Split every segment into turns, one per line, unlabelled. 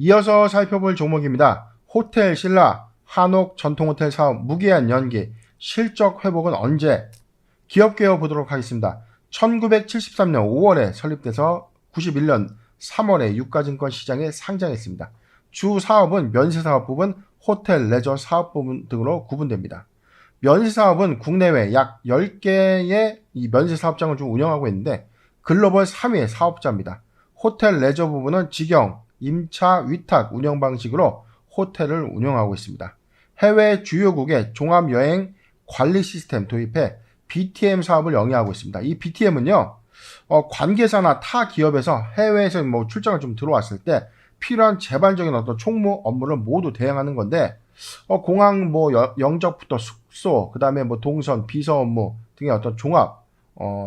이어서 살펴볼 종목입니다. 호텔 신라, 한옥 전통호텔 사업 무기한 연기, 실적 회복은 언제? 기업 개요 보도록 하겠습니다. 1973년 5월에 설립돼서 91년 3월에 유가증권 시장에 상장했습니다. 주 사업은 면세사업 부분, 호텔, 레저 사업 부분 등으로 구분됩니다. 면세사업은 국내외 약 10개의 이 면세사업장을 좀 운영하고 있는데 글로벌 3위의 사업자입니다. 호텔, 레저 부분은 직영, 임차, 위탁 운영 방식으로 호텔을 운영하고 있습니다. 해외 주요국의 종합여행 관리 시스템 도입해 BTM 사업을 영위하고 있습니다. 이 BTM은요, 관계사나 타 기업에서 해외에서 뭐 출장을 좀 들어왔을 때 필요한 재반적인 어떤 총무 업무를 모두 대행하는 건데, 공항 뭐 영접부터 숙소, 그 다음에 뭐 동선, 비서 업무 등의 어떤 종합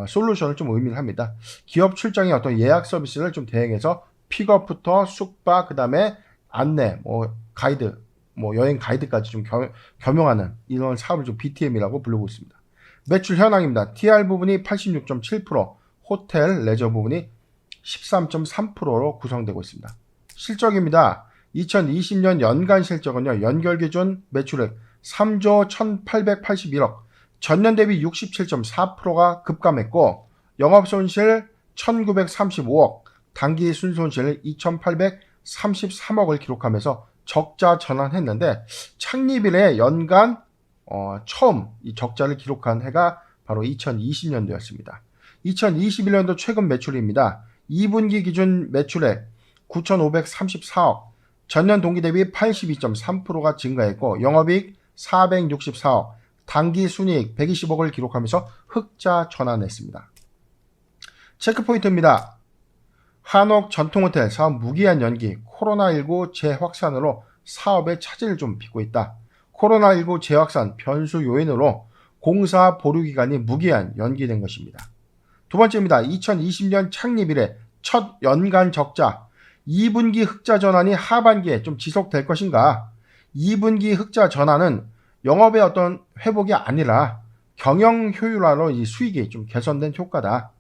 솔루션을 좀 의미를 합니다. 기업 출장의 어떤 예약 서비스를 좀 대행해서 픽업부터 숙박, 그 다음에 안내, 뭐 가이드, 뭐 여행 가이드까지 좀 겸용하는 이런 사업을 좀 BTM이라고 부르고 있습니다. 매출 현황입니다. TR 부분이 86.7%, 호텔, 레저 부분이 13.3%로 구성되고 있습니다. 실적입니다. 2020년 연간 실적은요, 연결 기준 매출액 3조 1881억, 전년 대비 67.4%가 급감했고, 영업손실 1935억, 당기 순손실 2833억을 기록하면서 적자 전환했는데, 창립 이래 연간 처음 이 적자를 기록한 해가 바로 2020년도였습니다. 2021년도 최근 매출입니다. 2분기 기준 매출액 9,534억, 전년 동기 대비 82.3%가 증가했고 영업이익 464억, 당기 순이익 120억을 기록하면서 흑자 전환했습니다. 체크포인트입니다. 한옥 전통호텔 사업 무기한 연기, 코로나19 재확산으로 사업에 차질을 좀 빚고 있다. 코로나19 재확산 변수 요인으로 공사 보류 기간이 무기한 연기된 것입니다. 두 번째입니다. 2020년 창립 이래 첫 연간 적자, 2분기 흑자 전환이 하반기에 좀 지속될 것인가? 2분기 흑자 전환은 영업의 어떤 회복이 아니라 경영 효율화로 이 수익이 좀 개선된 효과다.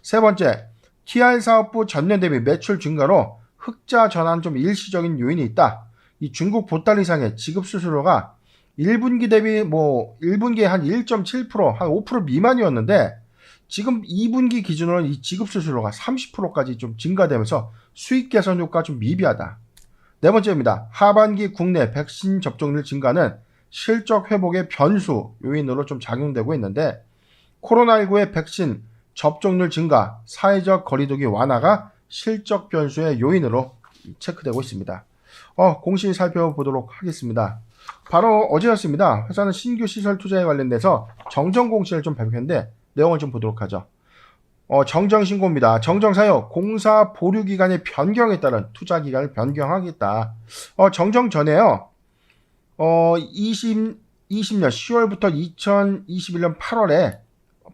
세 번째, TR 사업부 전년 대비 매출 증가로 흑자 전환 좀 일시적인 요인이 있다. 이 중국 보따리 상의 지급 수수료가 1분기 대비 1분기에 한 1.7%, 한 5% 미만이었는데 지금 2분기 기준으로는 이 지급 수수료가 30%까지 좀 증가되면서 수익 개선 효과가 좀 미비하다. 네 번째입니다. 하반기 국내 백신 접종률 증가는 실적 회복의 변수 요인으로 좀 작용되고 있는데 코로나19의 백신 접종률 증가, 사회적 거리두기 완화가 실적 변수의 요인으로 체크되고 있습니다. 공시 살펴보도록 하겠습니다. 바로 어제였습니다. 회사는 신규 시설 투자에 관련돼서 정정 공시를 좀 발표했는데 내용을 좀 보도록 하죠. 정정 신고입니다. 정정 사유, 공사 보류 기간의 변경에 따른 투자 기간을 변경하겠다. 정정 전에요. 20년 10월부터 2021년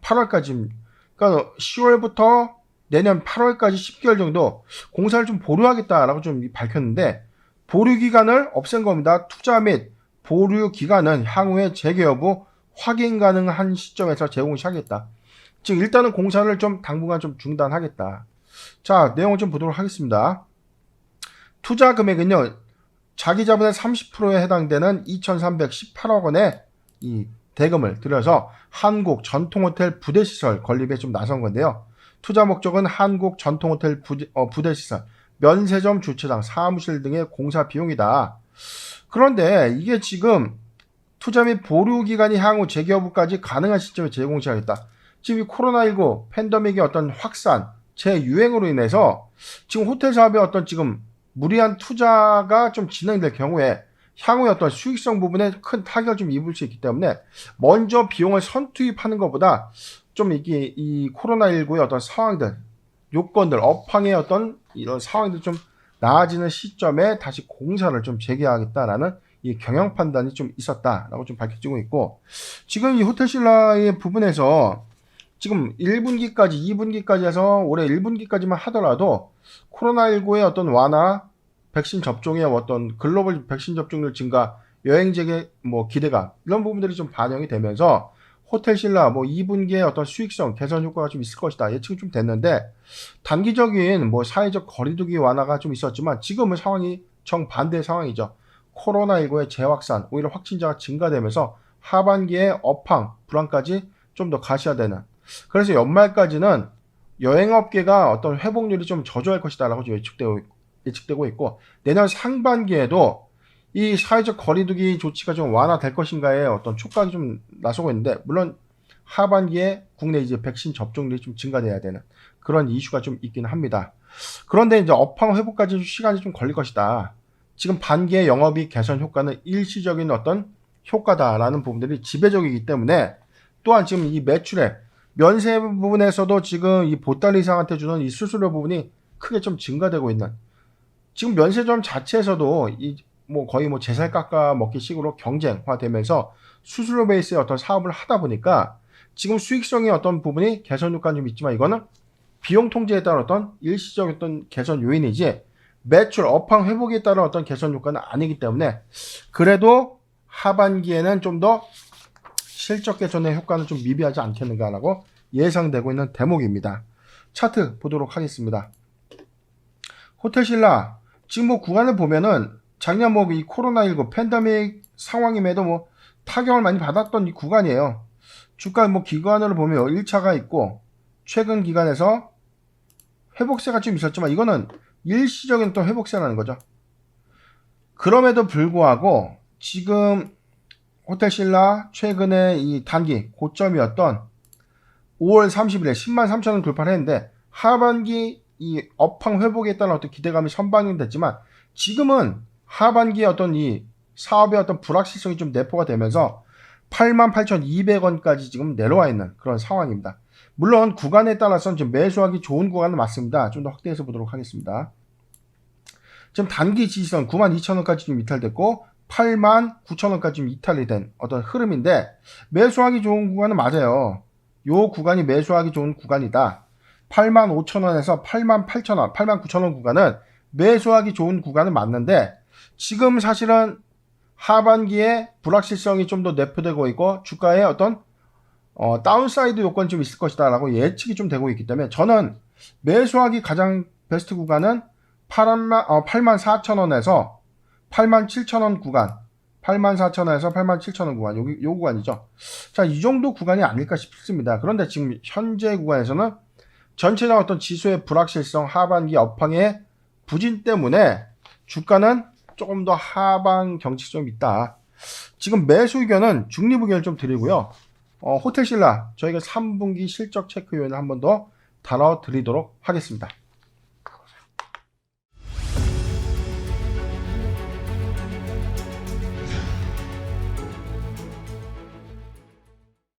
8월까지, 그러니까 10월부터 내년 8월까지 10개월 정도 공사를 좀 보류하겠다라고 좀 밝혔는데 보류 기간을 없앤 겁니다. 투자 및 보류 기간은 향후에 재개 여부 확인 가능한 시점에서 제공을 시작하겠다. 즉 일단은 공사를 좀 당분간 좀 중단하겠다. 자, 내용을 좀 보도록 하겠습니다. 투자 금액은요, 자기 자본의 30%에 해당되는 2,318억 원의 이 대금을 들여서 한국 전통호텔 부대시설 건립에 좀 나선 건데요. 투자 목적은 한국 전통호텔 부대시설, 면세점 주차장, 사무실 등의 공사 비용이다. 그런데 이게 지금 투자 및 보류 기간이 향후 재개업까지 가능한 시점에 제공 시작했다. 지금 이 코로나19 팬데믹의 어떤 확산, 재유행으로 인해서 지금 호텔 사업에 어떤 지금 무리한 투자가 좀 진행될 경우에 향후에 어떤 수익성 부분에 큰 타격을 좀 입을 수 있기 때문에 먼저 비용을 선투입하는 것보다 좀 이게 이 코로나19의 어떤 상황들, 요건들, 업황의 어떤 이런 상황들 좀 나아지는 시점에 다시 공사를 좀 재개하겠다라는 이 경영 판단이 좀 있었다라고 좀 밝혀지고 있고, 지금 이 호텔신라의 부분에서 지금 1분기까지, 2분기까지 해서 올해 1분기까지만 하더라도 코로나19의 어떤 완화, 백신 접종의 어떤 글로벌 백신 접종률 증가, 여행 재개 기대감, 이런 부분들이 좀 반영이 되면서 호텔신라 2분기에 어떤 수익성 개선 효과가 좀 있을 것이다 예측이 좀 됐는데, 단기적인 사회적 거리두기 완화가 좀 있었지만 지금은 상황이 정반대 상황이죠. 코로나19의 재확산, 오히려 확진자가 증가되면서 하반기에 업황, 불황까지 좀 더 가시화되는. 그래서 연말까지는 여행업계가 어떤 회복률이 좀 저조할 것이다라고 예측되고 있고, 내년 상반기에도 이 사회적 거리두기 조치가 좀 완화될 것인가에 어떤 촉각이 좀 나서고 있는데, 물론 하반기에 국내 이제 백신 접종률이 좀 증가돼야 되는 그런 이슈가 좀 있긴 합니다. 그런데 이제 업황 회복까지 시간이 좀 걸릴 것이다. 지금 반기의 영업이익 개선 효과는 일시적인 어떤 효과다라는 부분들이 지배적이기 때문에, 또한 지금 이 매출액, 면세 부분에서도 지금 이 보따리상한테 주는 이 수수료 부분이 크게 좀 증가되고 있는, 지금 면세점 자체에서도 이 뭐 거의 뭐 제살 깎아 먹기 식으로 경쟁화되면서 수수료 베이스의 어떤 사업을 하다 보니까 지금 수익성의 어떤 부분이 개선 효과는 좀 있지만, 이거는 비용 통제에 따른 어떤 일시적 어떤 개선 요인이지 매출 업황 회복에 따른 어떤 개선 효과는 아니기 때문에, 그래도 하반기에는 좀 더 실적 개선의 효과는 좀 미비하지 않겠는가라고 예상되고 있는 대목입니다. 차트 보도록 하겠습니다. 호텔신라 지금 뭐 구간을 보면은 작년 뭐 이 코로나19 팬데믹 상황임에도 뭐 타격을 많이 받았던 이 구간이에요. 주가 뭐 기간으로 보면 1차가 있고 최근 기간에서 회복세가 좀 있었지만, 이거는 일시적인 또 회복세라는 거죠. 그럼에도 불구하고 지금 호텔신라 최근에 이 단기 고점이었던 5월 30일에 10만 3천원 돌파를 했는데, 하반기 이 업황 회복에 따른 어떤 기대감이 선반영이 됐지만, 지금은 하반기에 어떤 이 사업의 어떤 불확실성이 좀 내포가 되면서 88,200원까지 지금 내려와 있는 그런 상황입니다. 물론 구간에 따라서는 좀 매수하기 좋은 구간은 맞습니다. 좀 더 확대해서 보도록 하겠습니다. 지금 단기 지지선 92,000원까지 좀 이탈됐고 89,000원까지 좀 이탈이 된 어떤 흐름인데, 매수하기 좋은 구간은 맞아요. 요 구간이 매수하기 좋은 구간이다. 85,000원에서 88,000원, 89,000원 구간은 매수하기 좋은 구간은 맞는데, 지금 사실은 하반기에 불확실성이 좀 더 내포되고 있고 주가에 어떤 다운사이드 요건이 좀 있을 것이다 라고 예측이 좀 되고 있기 때문에, 저는 매수하기 가장 베스트 구간은 84,000원에서 87,000원 구간, 84,000원에서 87,000원 구간, 요 구간이죠. 자, 이 정도 구간이 아닐까 싶습니다. 그런데 지금 현재 구간에서는 전체적 어떤 지수의 불확실성, 하반기 업황의 부진 때문에 주가는 조금 더 하방 경직이 좀 있다. 지금 매수 의견은 중립 의견을 좀 드리고요. 호텔신라 저희가 3분기 실적 체크 요인을 한 번 더 다뤄드리도록 하겠습니다.